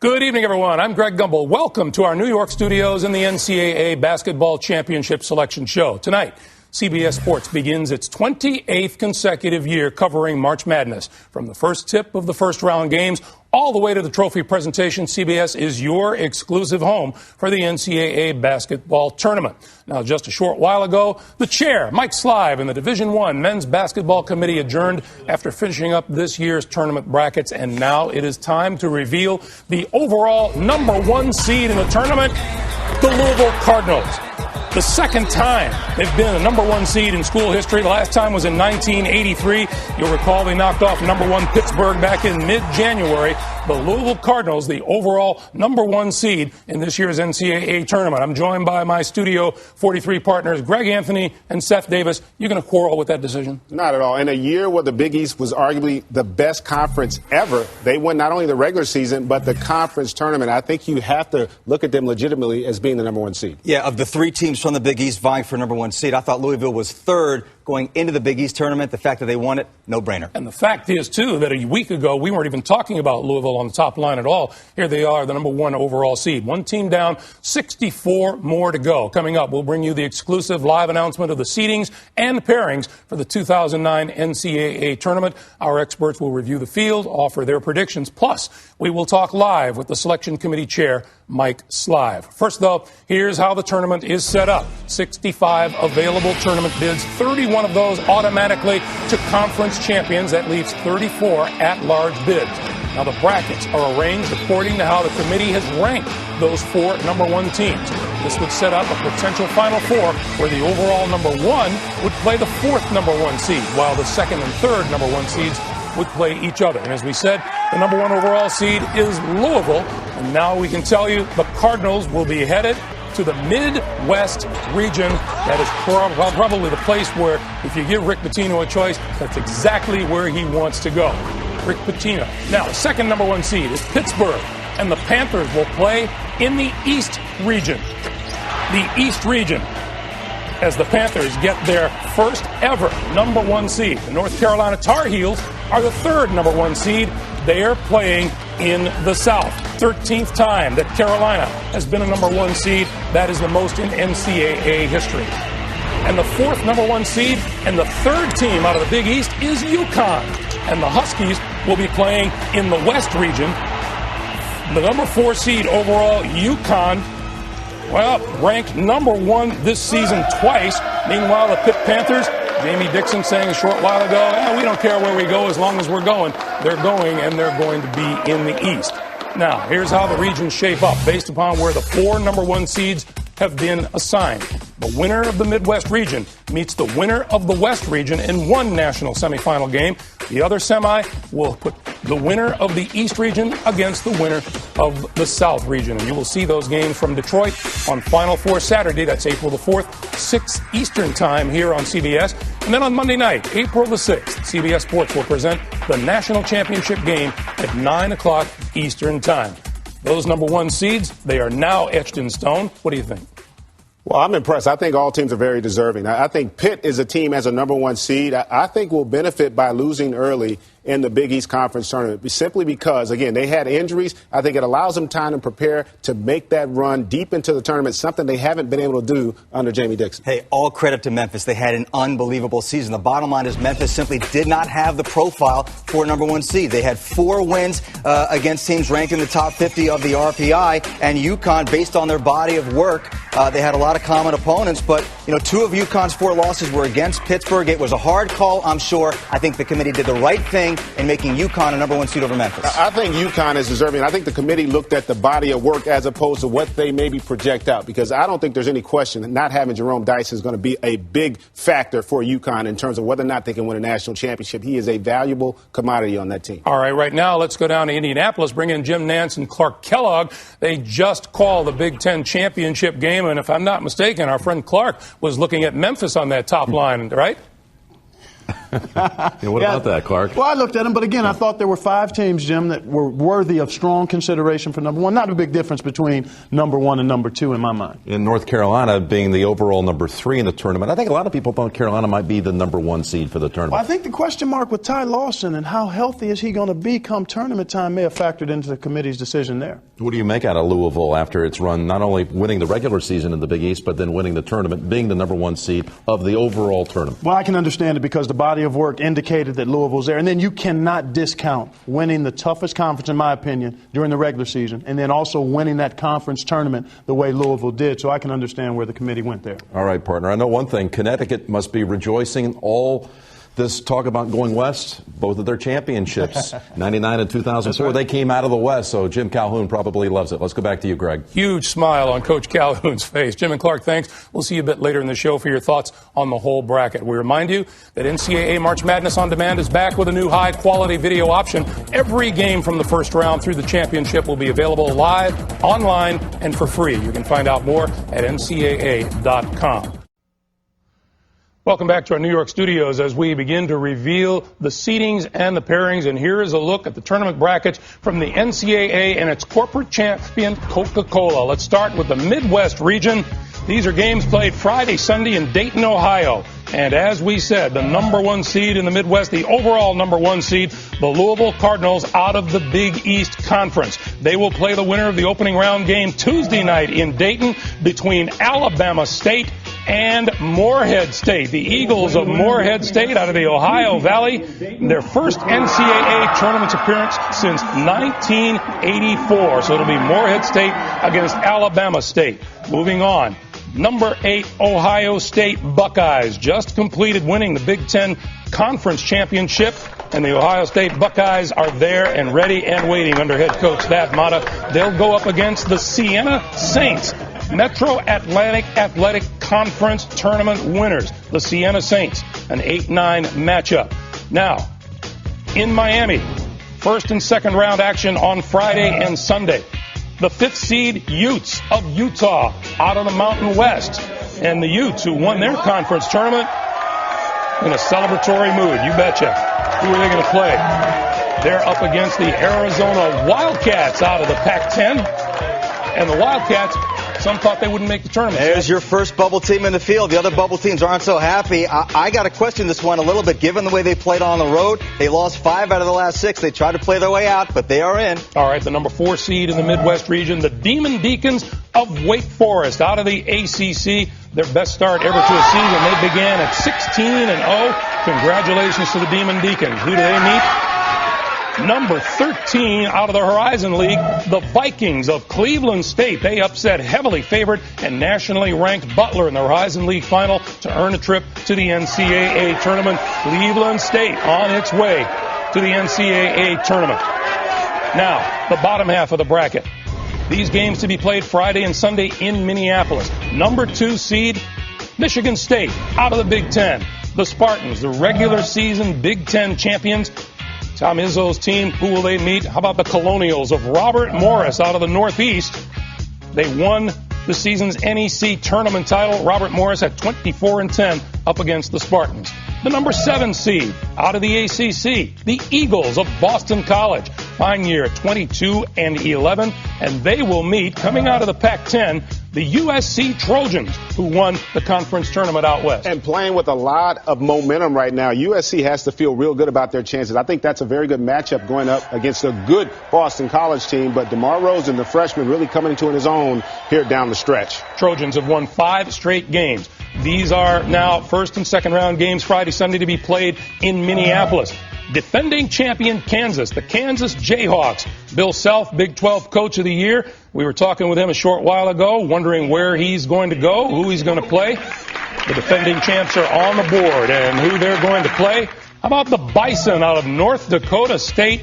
Good evening, everyone. I'm Greg Gumbel. Welcome to our New York studios in the NCAA Basketball Championship Selection Show. Tonight, CBS Sports begins its 28th consecutive year covering March Madness. From the first tip of the first round games all the way to the trophy presentation, CBS is your exclusive home for the NCAA basketball tournament. Now, just a short while ago, the chair, Mike Slive, and the Division I Men's Basketball Committee adjourned after finishing up this year's tournament brackets, and now it is time to reveal the overall number one seed in the tournament, the Louisville Cardinals. The second time they've been a number one seed in school history. The last time was in 1983. You'll recall they knocked off number one Pittsburgh back in mid-January. The Louisville Cardinals, the overall number one seed in this year's NCAA tournament. I'm joined by my Studio 43 partners, Greg Anthony and Seth Davis. You going to quarrel with that decision? Not at all. In a year where the Big East was arguably the best conference ever, they won not only the regular season, but the conference tournament. I think you have to look at them legitimately as being the number one seed. Yeah, of the three teams from the Big East vying for number one seed, I thought Louisville was third going into the Big East tournament. The fact that they won it, no-brainer. And the fact is, too, that a week ago we weren't even talking about Louisville on the top line at all. Here they are, the number one overall seed. One team down, 64 more to go. Coming up, we'll bring you the exclusive live announcement of the seedings and pairings for the 2009 NCAA tournament. Our experts will review the field, offer their predictions. Plus, we will talk live with the selection committee chair, Mike Slive. First, though, here's how the tournament is set up. 65 available tournament bids, 31 of those automatically to conference champions. That leaves 34 at-large bids. Now, the brackets are arranged according to how the committee has ranked those four number one teams. This would set up a potential Final Four where the overall number one would play the fourth number one seed, while the second and third number one seeds would play each other. And as we said, the number one overall seed is Louisville. And now we can tell you the Cardinals will be headed to the Midwest region. That is probably the place where, if you give Rick Pitino a choice, that's exactly where he wants to go. Rick Pitino. Now, second number one seed is Pittsburgh, and the Panthers will play in the East region. The East region, as the Panthers get their first ever number one seed. The North Carolina Tar Heels are the third number one seed. They are playing in the South. 13th time that Carolina has been a number one seed. That is the most in NCAA history. And the fourth number one seed and the third team out of the Big East is UConn. And the Huskies will be playing in the West region. The number four seed overall, UConn, well, ranked number one this season twice. Meanwhile, the Pitt Panthers, Jamie Dixon saying a short while ago, we don't care where we go as long as we're going. They're going, and they're going to be in the East. Now, here's how the regions shape up based upon where the four number one seeds have been assigned. The winner of the Midwest region meets the winner of the West region in one national semifinal game. The other semi will put the winner of the East region against the winner of the South region. And you will see those games from Detroit on Final Four Saturday. That's April the 4th, 6 Eastern time here on CBS. And then on Monday night, April the 6th, CBS Sports will present the national championship game at 9 o'clock Eastern time. Those number one seeds, they are now etched in stone. What do you think? Well, I'm impressed. I think all teams are very deserving. I think Pitt is a team as a number one seed. I think will benefit by losing early in the Big East Conference tournament, simply because, again, they had injuries. I think it allows them time to prepare to make that run deep into the tournament, something they haven't been able to do under Jamie Dixon. Hey, all credit to Memphis. They had an unbelievable season. The bottom line is Memphis simply did not have the profile for a number one seed. They had 4 wins against teams ranked in the top 50 of the RPI, and UConn, based on their body of work, they had a lot of common opponents, but, 2 of UConn's 4 losses were against Pittsburgh. It was a hard call, I'm sure. I think the committee did the right thing in making UConn a number one seed over Memphis. I think UConn is deserving. I think the committee looked at the body of work as opposed to what they maybe project out, because I don't think there's any question that not having Jerome Dice is going to be a big factor for UConn in terms of whether or not they can win a national championship. He is a valuable commodity on that team. All right now let's go down to Indianapolis, bring in Jim Nance and Clark Kellogg. They just called the Big Ten championship game, and if I'm not mistaken, our friend Clark was looking at Memphis on that top line, right? What about that, Clark? Well, I looked at them, but again, I thought there were 5 teams, Jim, that were worthy of strong consideration for number 1. Not a big difference between number 1 and number 2 in my mind. In North Carolina being the overall number 3 in the tournament, I think a lot of people thought Carolina might be the number 1 seed for the tournament. Well, I think the question mark with Ty Lawson and how healthy is he going to be come tournament time may have factored into the committee's decision there. What do you make out of Louisville after its run, not only winning the regular season in the Big East, but then winning the tournament, being the number 1 seed of the overall tournament? Well, I can understand it because the body of work indicated that Louisville's there. And then you cannot discount winning the toughest conference, in my opinion, during the regular season, and then also winning that conference tournament the way Louisville did. So I can understand where the committee went there. All right, partner. I know one thing. Connecticut must be rejoicing all this talk about going west, both of their championships, 99 and 2004, right. They came out of the West, so Jim Calhoun probably loves it. Let's go back to you, Greg. Huge smile on Coach Calhoun's face. Jim and Clark, thanks. We'll see you a bit later in the show for your thoughts on the whole bracket. We remind you that NCAA March Madness On Demand is back with a new high-quality video option. Every game from the first round through the championship will be available live, online, and for free. You can find out more at ncaa.com. Welcome back to our New York studios as we begin to reveal the seedings and the pairings. And here is a look at the tournament brackets from the NCAA and its corporate champion, Coca-Cola. Let's start with the Midwest region. These are games played Friday, Sunday in Dayton, Ohio. And as we said, the number 1 seed in the Midwest, the overall number 1 seed, the Louisville Cardinals out of the Big East Conference. They will play the winner of the opening round game Tuesday night in Dayton between Alabama State and Morehead State. The Eagles of Morehead State out of the Ohio Valley, their first NCAA tournament appearance since 1984. So it'll be Morehead State against Alabama State. Moving on. Number 8, Ohio State Buckeyes just completed winning the Big Ten Conference Championship, and the Ohio State Buckeyes are there and ready and waiting under head coach Thad Matta. They'll go up against the Siena Saints, Metro Atlantic Athletic Conference tournament winners, the Siena Saints, an 8-9 matchup. Now, in Miami, first and second round action on Friday and Sunday. The 5th seed Utes of Utah out of the Mountain West. And the Utes, who won their conference tournament, in a celebratory mood, you betcha. Who are they going to play? They're up against the Arizona Wildcats out of the Pac-10. And the Wildcats, some thought they wouldn't make the tournament. There's your first bubble team in the field. The other bubble teams aren't so happy. I got to question this one a little bit, given the way they played on the road. They lost 5 out of the last 6. They tried to play their way out, but they are in. All right, the number 4 seed in the Midwest region, the Demon Deacons of Wake Forest out of the ACC. Their best start ever to a season. They began at 16-0. Congratulations to the Demon Deacons. Who do they meet? Number 13 out of the Horizon League, the Vikings of Cleveland State. They upset heavily favored and nationally ranked Butler in the Horizon League final to earn a trip to the NCAA tournament. Cleveland State on its way to the NCAA tournament. Now, the bottom half of the bracket. These games to be played Friday and Sunday in Minneapolis. Number 2 seed, Michigan State out of the Big Ten. The Spartans, the regular season Big Ten champions. Tom Izzo's team, who will they meet? How about the Colonials of Robert Morris out of the Northeast? They won the season's NEC tournament title. Robert Morris at 24-10 up against the Spartans. The number 7 seed out of the ACC, the Eagles of Boston College. Fine year at 22-11, and they will meet, coming out of the Pac-10, the USC Trojans, who won the conference tournament out west. And playing with a lot of momentum right now, USC has to feel real good about their chances. I think that's a very good matchup going up against a good Boston College team, but DeMar Rosen, the freshman, really coming into his own here down the stretch. Trojans have won 5 straight games. These are now first and second round games Friday, Sunday to be played in Minneapolis. Defending champion Kansas, the Kansas Jayhawks. Bill Self, Big 12 Coach of the Year. We were talking with him a short while ago, wondering where he's going to go, who he's going to play. The defending champs are on the board, and who they're going to play. How about the Bison out of North Dakota State?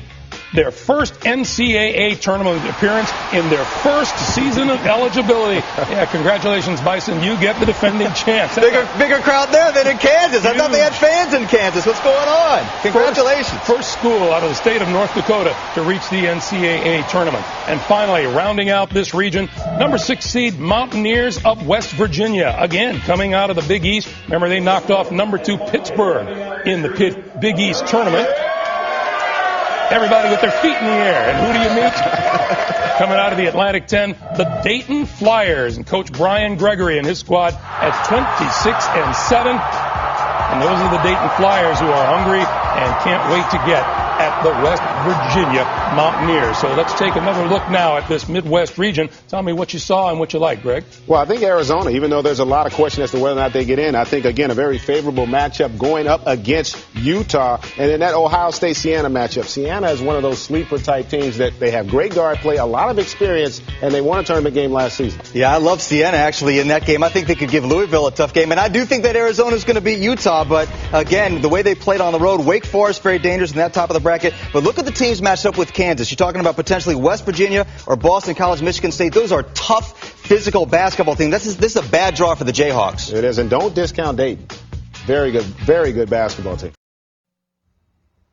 their first NCAA tournament appearance in their first season of eligibility. Yeah, congratulations, Bison. You get the defending champs. Bigger crowd there than in Kansas. I thought they had fans in Kansas. What's going on? Congratulations. First school out of the state of North Dakota to reach the NCAA tournament. And finally, rounding out this region, number 6 seed Mountaineers of West Virginia. Again, coming out of the Big East. Remember, they knocked off number 2 Pittsburgh in the Big East tournament. Everybody with their feet in the air. And who do you meet? Coming out of the Atlantic 10, the Dayton Flyers, and Coach Brian Gregory and his squad at 26-7. And those are the Dayton Flyers who are hungry and can't wait to get at the West Virginia Mountaineers. So let's take another look now at this Midwest region. Tell me what you saw and what you like, Greg. Well, I think Arizona, even though there's a lot of question as to whether or not they get in, I think, again, a very favorable matchup going up against Utah. And in that Ohio State-Siena matchup, Siena is one of those sleeper-type teams that they have great guard play, a lot of experience, and they won a tournament game last season. Yeah, I love Siena, actually, in that game. I think they could give Louisville a tough game. And I do think that Arizona's going to beat Utah. But, again, the way they played on the road, Wake Forest, very dangerous in that top of the bracket. But look at the teams matched up with Kansas. You're talking about potentially West Virginia or Boston College, Michigan State. Those are tough, physical basketball teams. This is a bad draw for the Jayhawks. It is, and don't discount Dayton. Very good basketball team.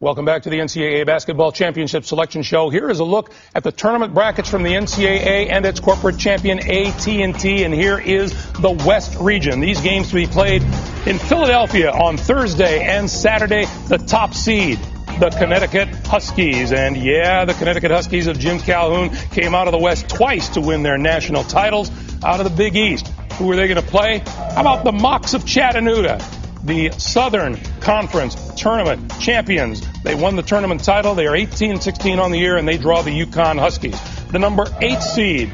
Welcome back to the NCAA Basketball Championship Selection Show. Here is a look at the tournament brackets from the NCAA and its corporate champion AT&T, and here is the West region. These games to be played in Philadelphia on Thursday and Saturday. The top seed, the Connecticut Huskies. And yeah, the Connecticut Huskies of Jim Calhoun came out of the West twice to win their national titles out of the Big East. Who are they going to play? How about the Mocs of Chattanooga, the Southern Conference Tournament champions? They won the tournament title. They are 18-16 on the year, and they draw the UConn Huskies. The number 8 seed,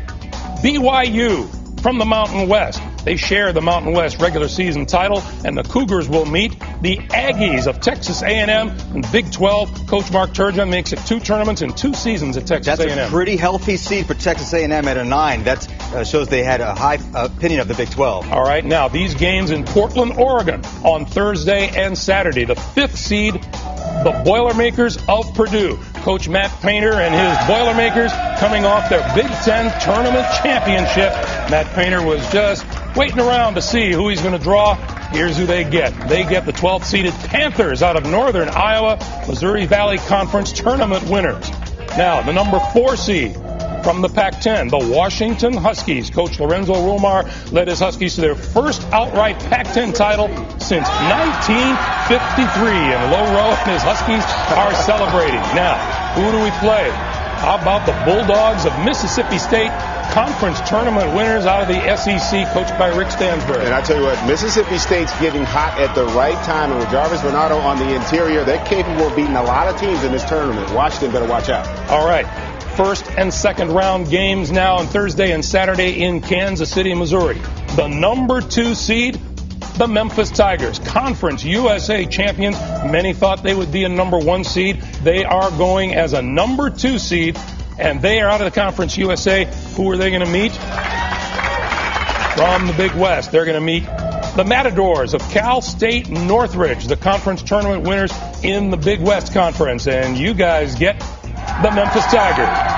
BYU from the Mountain West. They share the Mountain West regular season title, and the Cougars will meet the Aggies of Texas A&M and Big 12. Coach Mark Turgeon makes it 2 tournaments in 2 seasons at Texas A&M. That's a pretty healthy seed for Texas A&M at a 9. That shows they had a high opinion of the Big 12. All right, now these games in Portland, Oregon on Thursday and Saturday. The 5th seed, the Boilermakers of Purdue. Coach Matt Painter and his Boilermakers coming off their Big Ten tournament championship. Matt Painter was just waiting around to see who he's going to draw. Here's who they get. They get the 12th-seeded Panthers out of Northern Iowa, Missouri Valley Conference tournament winners. Now, the number 4 seed from the Pac-10, the Washington Huskies. Coach Lorenzo Romar led his Huskies to their first outright Pac-10 title since 1953. And Low Row and his Huskies are celebrating. Now, who do we play? How about the Bulldogs of Mississippi State, conference tournament winners out of the SEC, coached by Rick Stansbury? And I tell you what, Mississippi State's getting hot at the right time, and with Jarvis Bernardo on the interior, they're capable of beating a lot of teams in this tournament. Washington better watch out. All right. First and second round games now on Thursday and Saturday in Kansas City, Missouri. The number 2 seed, the Memphis Tigers, Conference USA champions. Many thought they would be a number 1 seed. They are going as a number 2 seed, and they are out of the Conference USA. Who are they going to meet? From the Big West, they're going to meet the Matadors of Cal State Northridge, the conference tournament winners in the Big West Conference. And you guys get the Memphis Tigers.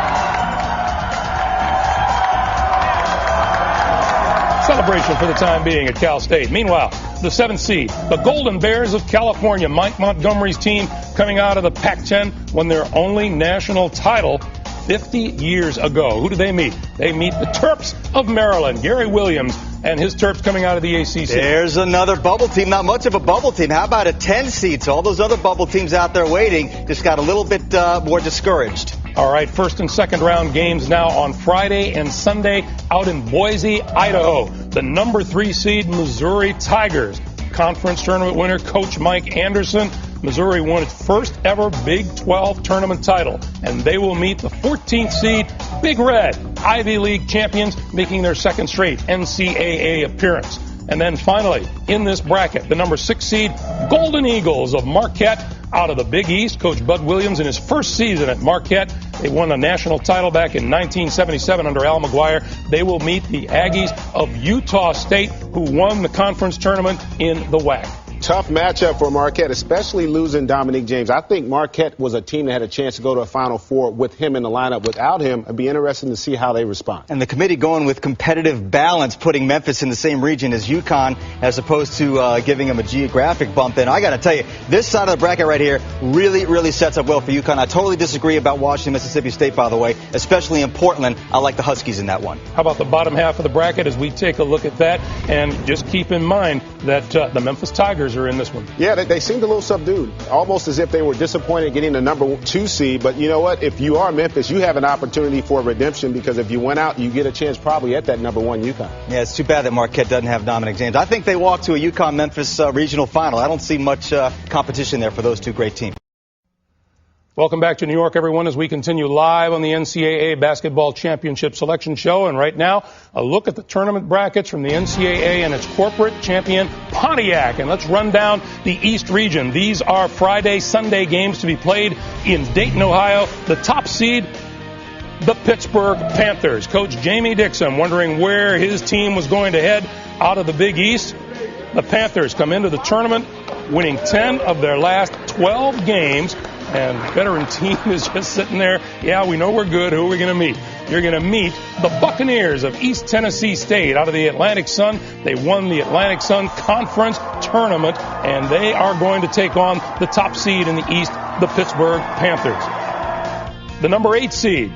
Celebration for the time being at Cal State. Meanwhile, the 7th seed, the Golden Bears of California, Mike Montgomery's team coming out of the Pac-10, won their only national title 50 years ago. Who do they meet? They meet the Terps of Maryland, Gary Williams and his Terps coming out of the ACC. There's another bubble team, not much of a bubble team. How about a 10 seed? So all those other bubble teams out there waiting just got a little bit more discouraged. All right, first and second round games now on Friday and Sunday out in Boise, Idaho. The number 3 seed Missouri Tigers, conference tournament winner Coach Mike Anderson. Missouri won its first ever Big 12 tournament title, and they will meet the 14th seed Big Red, Ivy League champions, making their second straight NCAA appearance. And then finally, in this bracket, the number 6 seed Golden Eagles of Marquette out of the Big East. Coach Bud Williams in his first season at Marquette. They won a national title back in 1977 under Al McGuire. They will meet the Aggies of Utah State, who won the conference tournament in the WAC. Tough matchup for Marquette, especially losing Dominique James. I think Marquette was a team that had a chance to go to a Final Four with him in the lineup. Without him, it'd be interesting to see how they respond. And the committee going with competitive balance, putting Memphis in the same region as UConn, as opposed to giving them a geographic bump. And I got to tell you, this side of the bracket right here really sets up well for UConn. I totally disagree about Washington, Mississippi State, by the way, especially in Portland. I like the Huskies in that one. How about the bottom half of the bracket as we take a look at that? And just keep in mind that the Memphis Tigers are in this one. Yeah, they seemed a little subdued, almost as if they were disappointed getting the number 2 seed. But you know what? If you are Memphis, you have an opportunity for redemption, because if you went out, you get a chance probably at that number 1 UConn. Yeah, it's too bad that Marquette doesn't have Dominic James. I think they walk to a UConn-Memphis regional final. I don't see much competition there for those two great teams. Welcome back to New York, everyone, as we continue live on the NCAA Basketball Championship Selection Show. And right now, a look at the tournament brackets from the NCAA and its corporate champion, Pontiac. And let's run down the East region. These are Friday, Sunday games to be played in Dayton, Ohio. The top seed, the Pittsburgh Panthers. Coach Jamie Dixon wondering where his team was going to head out of the Big East. The Panthers come into the tournament winning 10 of their last 12 games. And veteran team is just sitting there. Yeah, we know we're good. Who are we going to meet? You're going to meet the Buccaneers of East Tennessee State out of the Atlantic Sun. They won the Atlantic Sun Conference Tournament, and they are going to take on the top seed in the East, the Pittsburgh Panthers. The number 8 seed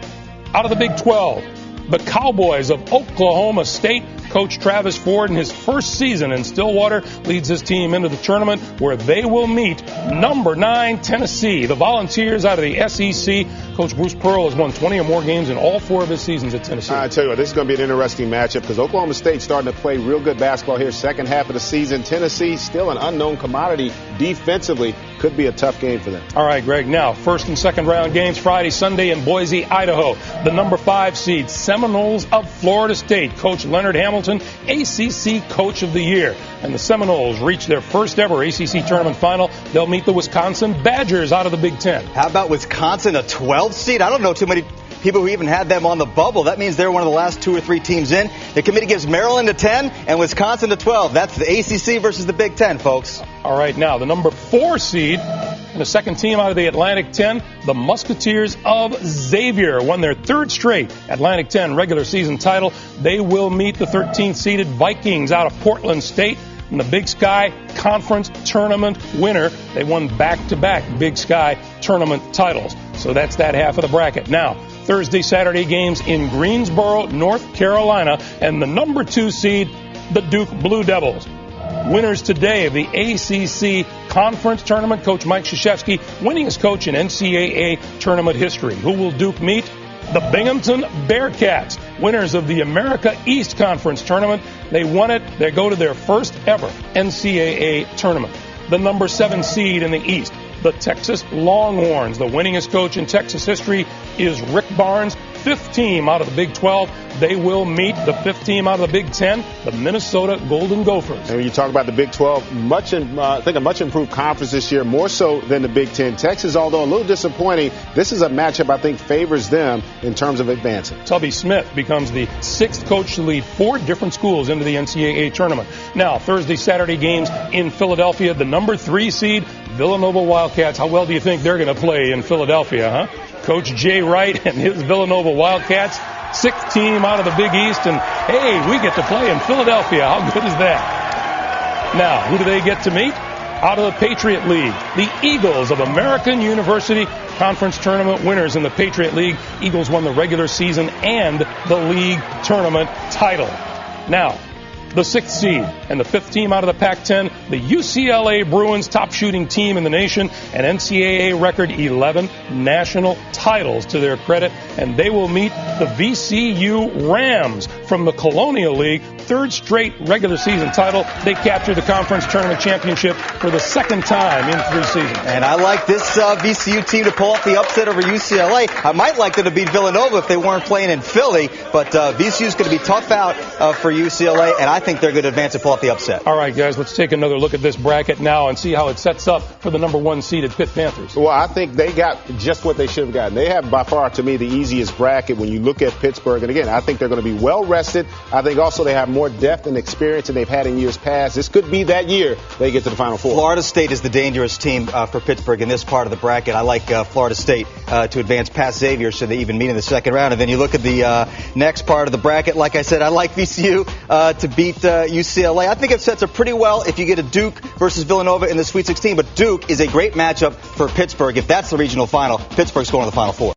out of the Big 12, the Cowboys of Oklahoma State. Coach Travis Ford, in his first season in Stillwater, leads his team into the tournament where they will meet number 9 Tennessee. The Volunteers out of the SEC. Coach Bruce Pearl has won 20 or more games in all 4 of his seasons at Tennessee. I tell you what, this is going to be an interesting matchup because Oklahoma State's starting to play real good basketball here second half of the season. Tennessee, still an unknown commodity defensively. Could be a tough game for them. All right, Greg. Now, first and second round games Friday, Sunday in Boise, Idaho. The number 5 seed, Seminoles of Florida State. Coach Leonard Hamilton, ACC Coach of the Year. And the Seminoles reach their first ever ACC tournament final. They'll meet the Wisconsin Badgers out of the Big Ten. How about Wisconsin, a 12 seed? I don't know too many people who even had them on the bubble. That means they're one of the last 2 or 3 teams in. The committee gives Maryland a 10 and Wisconsin a 12. That's the ACC versus the Big Ten, folks. All right, now the number 4 seed and the second team out of the Atlantic 10, the Musketeers of Xavier, won their 3rd straight Atlantic 10 regular season title. They will meet the 13th seeded Vikings out of Portland State. And the Big Sky Conference Tournament winner. They won back-to-back Big Sky Tournament titles. So that's that half of the bracket. Now, Thursday, Saturday games in Greensboro, North Carolina, and the number 2 seed, the Duke Blue Devils. Winners today of the ACC Conference Tournament. Coach Mike Krzyzewski, winningest coach in NCAA tournament history. Who will Duke meet? The Binghamton Bearcats, winners of the America East Conference Tournament. They won it. They go to their first ever NCAA tournament. The number 7 seed in the East, the Texas Longhorns. The winningest coach in Texas history is Rick Barnes. 5th team out of the Big 12. They will meet the 5th team out of the Big 10, the Minnesota Golden Gophers. And when you talk about the Big 12, I think a much improved conference this year, more so than the Big 10. Texas, although a little disappointing, this is a matchup I think favors them in terms of advancing. Tubby Smith becomes the 6th coach to lead 4 different schools into the NCAA tournament. Now, Thursday, Saturday games in Philadelphia, the number 3 seed, Villanova Wildcats. How well do you think they're going to play in Philadelphia, huh? Coach Jay Wright and his Villanova Wildcats, 6th team out of the Big East, and hey, we get to play in Philadelphia. How good is that? Now, who do they get to meet? Out of the Patriot League, the Eagles of American University, conference tournament winners in the Patriot League. Eagles won the regular season and the league tournament title. Now, the 6th seed and the 5th team out of the Pac-10, the UCLA Bruins, top shooting team in the nation, and NCAA record 11 national titles to their credit, and they will meet the VCU Rams from the Colonial League, 3rd straight regular season title. They captured the conference tournament championship for the 2nd time in 3 seasons. And I like this VCU team to pull off the upset over UCLA. I might like them to beat Villanova if they weren't playing in Philly, but VCU's going to be tough out for UCLA, and I think they're going to advance and pull off the upset. All right, guys, let's take another look at this bracket now and see how it sets up for the number 1 seeded Pitt Panthers. Well, I think they got just what they should have gotten. They have, by far, to me, the easiest bracket when you look at Pittsburgh. And again, I think they're going to be well rested. I think also they have more depth and experience than they've had in years past. This could be that year they get to the Final Four. Florida State is the dangerous team for Pittsburgh in this part of the bracket. I like Florida State to advance past Xavier should they even meet in the second round. And then you look at the next part of the bracket. Like I said, I like VCU to beat UCLA. I think it sets up pretty well if you get a Duke versus Villanova in the Sweet 16. But Duke is a great matchup for Pittsburgh. If that's the regional final, Pittsburgh's going to the Final Four.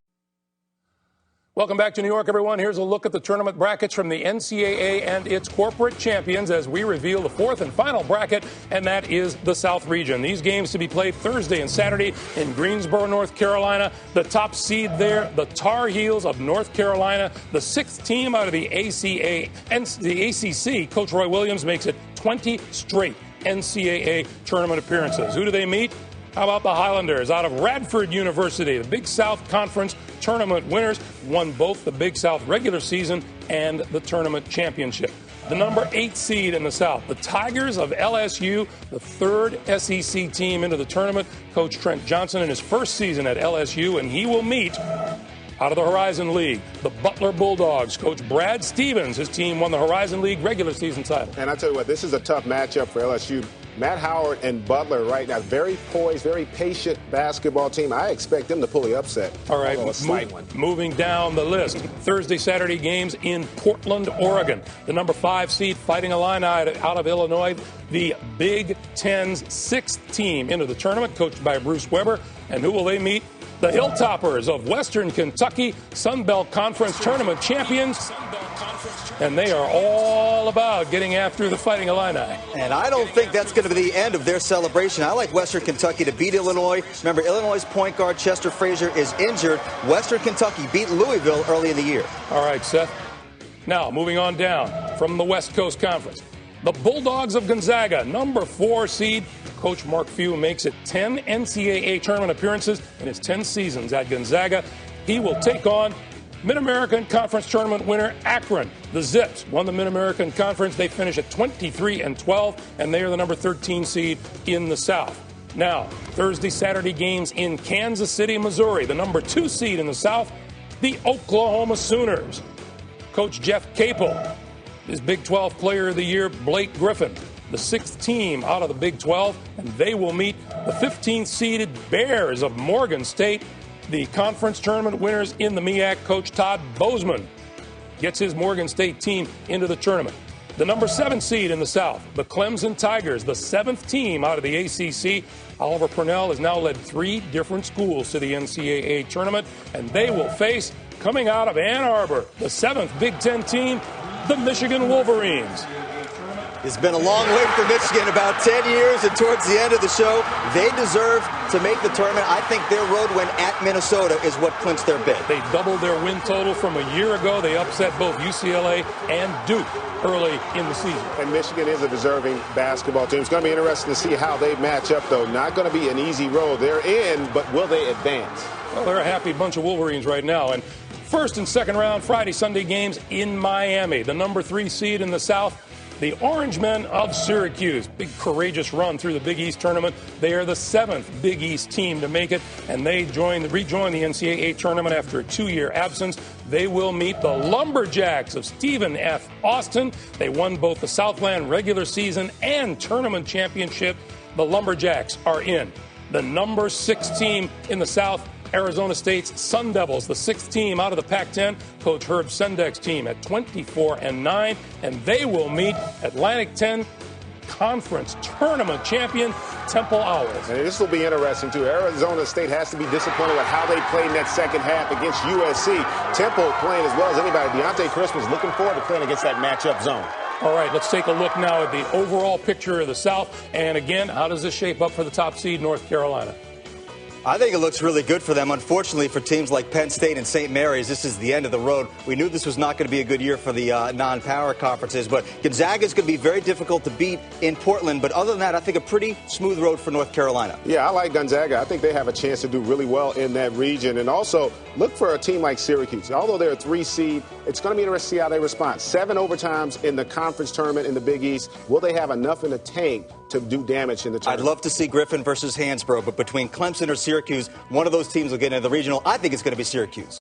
Welcome back to New York, everyone. Here's a look at the tournament brackets from the NCAA and its corporate champions as we reveal the fourth and final bracket, and that is the South region. These games to be played Thursday and Saturday in Greensboro, North Carolina. The top seed there, the Tar Heels of North Carolina, the 6th team out of the ACA and the ACC. Coach Roy Williams makes it 20 straight NCAA tournament appearances. Who do they meet? How about the Highlanders out of Radford University? The Big South Conference tournament winners won both the Big South regular season and the tournament championship. The number 8 seed in the South, the Tigers of LSU, the 3rd SEC team into the tournament. Coach Trent Johnson in his first season at LSU, and he will meet out of the Horizon League, the Butler Bulldogs. Coach Brad Stevens, his team won the Horizon League regular season title. And I tell you what, this is a tough matchup for LSU. Matt Howard and Butler right now, very poised, very patient basketball team. I expect them to pull the upset. All right, moving down the list. Thursday, Saturday games in Portland, Oregon. The number 5 seed Fighting Illini out of Illinois, the Big Ten's 6th team into the tournament, coached by Bruce Weber. And who will they meet? The Hilltoppers of Western Kentucky, Sun Belt Conference tournament champions. And they are all about getting after the Fighting Illini. And I don't think that's going to be the end of their celebration. I like Western Kentucky to beat Illinois. Remember, Illinois' point guard Chester Frazier is injured. Western Kentucky beat Louisville early in the year. All right, Seth. Now, moving on down from the West Coast Conference. The Bulldogs of Gonzaga, number 4 seed. Coach Mark Few makes it 10 NCAA tournament appearances in his 10 seasons at Gonzaga. He will take on Mid-American Conference tournament winner Akron. The Zips won the Mid-American Conference. They finish at 23-12, and they are the number 13 seed in the South. Now, Thursday, Saturday games in Kansas City, Missouri. The number 2 seed in the South, the Oklahoma Sooners. Coach Jeff Capel, his Big 12 Player of the Year, Blake Griffin, the 6th team out of the Big 12, and they will meet the 15th seeded Bears of Morgan State. The conference tournament winners in the MEAC, Coach Todd Bozeman gets his Morgan State team into the tournament. The number 7 seed in the South, the Clemson Tigers, the 7th team out of the ACC. Oliver Purnell has now led 3 different schools to the NCAA tournament, and they will face, coming out of Ann Arbor, the 7th Big Ten team, the Michigan Wolverines. It's been a long wait for Michigan, about 10 years, and towards the end of the show, they deserve to make the tournament. I think their road win at Minnesota is what clinched their bid. They doubled their win total from a year ago. They upset both UCLA and Duke early in the season. And Michigan is a deserving basketball team. It's going to be interesting to see how they match up, though. Not going to be an easy road. They're in, but will they advance? Well, they're a happy bunch of Wolverines right now. And first and second round Friday, Sunday games in Miami. The number 3 seed in the South, the Orange Men of Syracuse. Big courageous run through the Big East tournament. They are the 7th Big East team to make it, and they rejoin the NCAA tournament after a 2-year absence. They will meet the Lumberjacks of Stephen F. Austin. They won both the Southland regular season and tournament championship. The Lumberjacks are in. The number 6 team in the South, Arizona State's Sun Devils, the 6th team out of the Pac-10, Coach Herb Sendek's team at 24-9, and they will meet Atlantic 10 Conference Tournament champion Temple Owls. And this will be interesting, too. Arizona State has to be disappointed with how they played in that second half against USC. Temple playing as well as anybody. Deontay Christmas looking forward to playing against that matchup zone. All right, let's take a look now at the overall picture of the South. And again, how does this shape up for the top seed, North Carolina? I think it looks really good for them. Unfortunately, for teams like Penn State and St. Mary's, this is the end of the road. We knew this was not going to be a good year for the non-power conferences, but Gonzaga is going to be very difficult to beat in Portland. But other than that, I think a pretty smooth road for North Carolina. Yeah, I like Gonzaga. I think they have a chance to do really well in that region. And also, look for a team like Syracuse. Although they're a 3 seed, it's going to be interesting to see how they respond. 7 overtimes in the conference tournament in the Big East. Will they have enough in the tank to do damage in the tournament? I'd love to see Griffin versus Hansbrough, but between Clemson or Syracuse, one of those teams will get into the regional. I think it's going to be Syracuse.